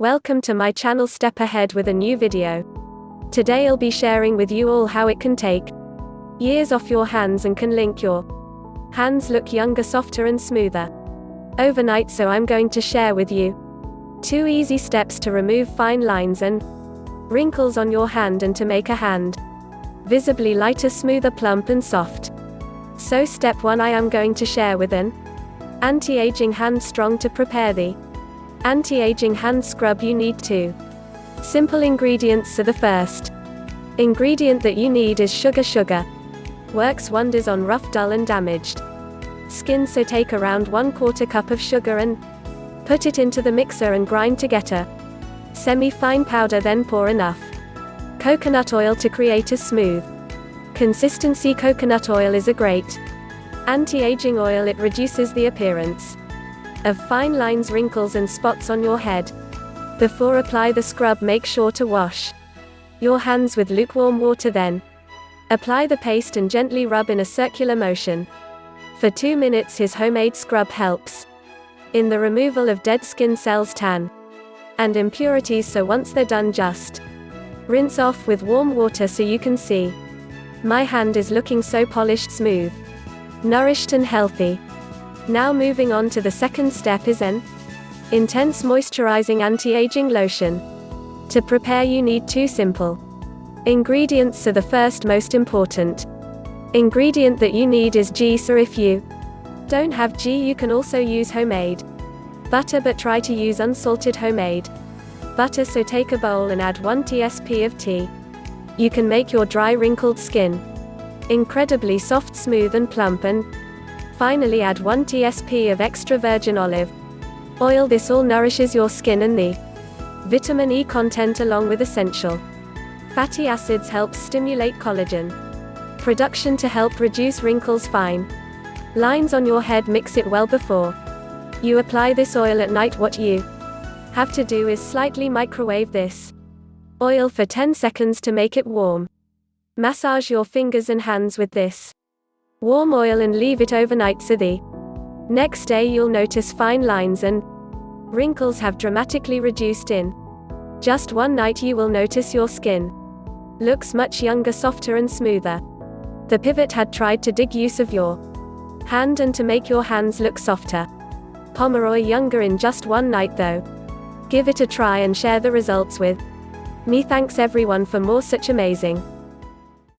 Welcome to my channel. Step ahead with a new video. Today I'll be sharing with you all how it can take years off your hands and can link your hands look younger, softer and smoother overnight. So I'm going to share with you 2 easy steps to remove fine lines and wrinkles on your hand and to make a hand visibly lighter, smoother, plump and soft. So step 1, I am going to share with an anti-aging hand strong. To prepare the anti-aging hand scrub you need 2 simple ingredients. So the first ingredient that you need is sugar. Sugar works wonders on rough, dull and damaged skin. So take around 1/4 cup of sugar and put it into the mixer and grind to get a semi-fine powder. Then pour enough coconut oil to create a smooth consistency. Coconut oil is a great anti-aging oil. It reduces the appearance of fine lines, wrinkles and spots on your head. Before apply the scrub, make sure to wash your hands with lukewarm water. Then apply the paste and gently rub in a circular motion for 2 minutes. His homemade scrub helps in the removal of dead skin cells, tan and impurities. So once they're done, just rinse off with warm water. So you can see my hand is looking so polished, smooth, nourished and healthy. Now moving on to the second step is an intense moisturizing anti-aging lotion. To prepare you need 2 simple ingredients. So the first most important ingredient that you need is ghee. So if you don't have ghee, you can also use homemade butter, but try to use unsalted homemade butter. So take a bowl and add 1 teaspoon of tea. You can make your dry, wrinkled skin incredibly soft, smooth and plump. And finally add 1 teaspoon of extra virgin olive oil. This all nourishes your skin, and the vitamin E content along with essential fatty acids helps stimulate collagen production to help reduce wrinkles, fine lines on your head. Mix it well before you apply this oil at night. What you have to do is slightly microwave this oil for 10 seconds to make it warm. Massage your fingers and hands with this warm oil and leave it overnight. So the next day you'll notice fine lines and wrinkles have dramatically reduced. In just one night you will notice your skin looks much younger, softer and smoother. The pivot had tried to dig use of your hand and to make your hands look softer, Pomeroy younger in just one night though. Give it a try and share the results with me. Thanks everyone for more such amazing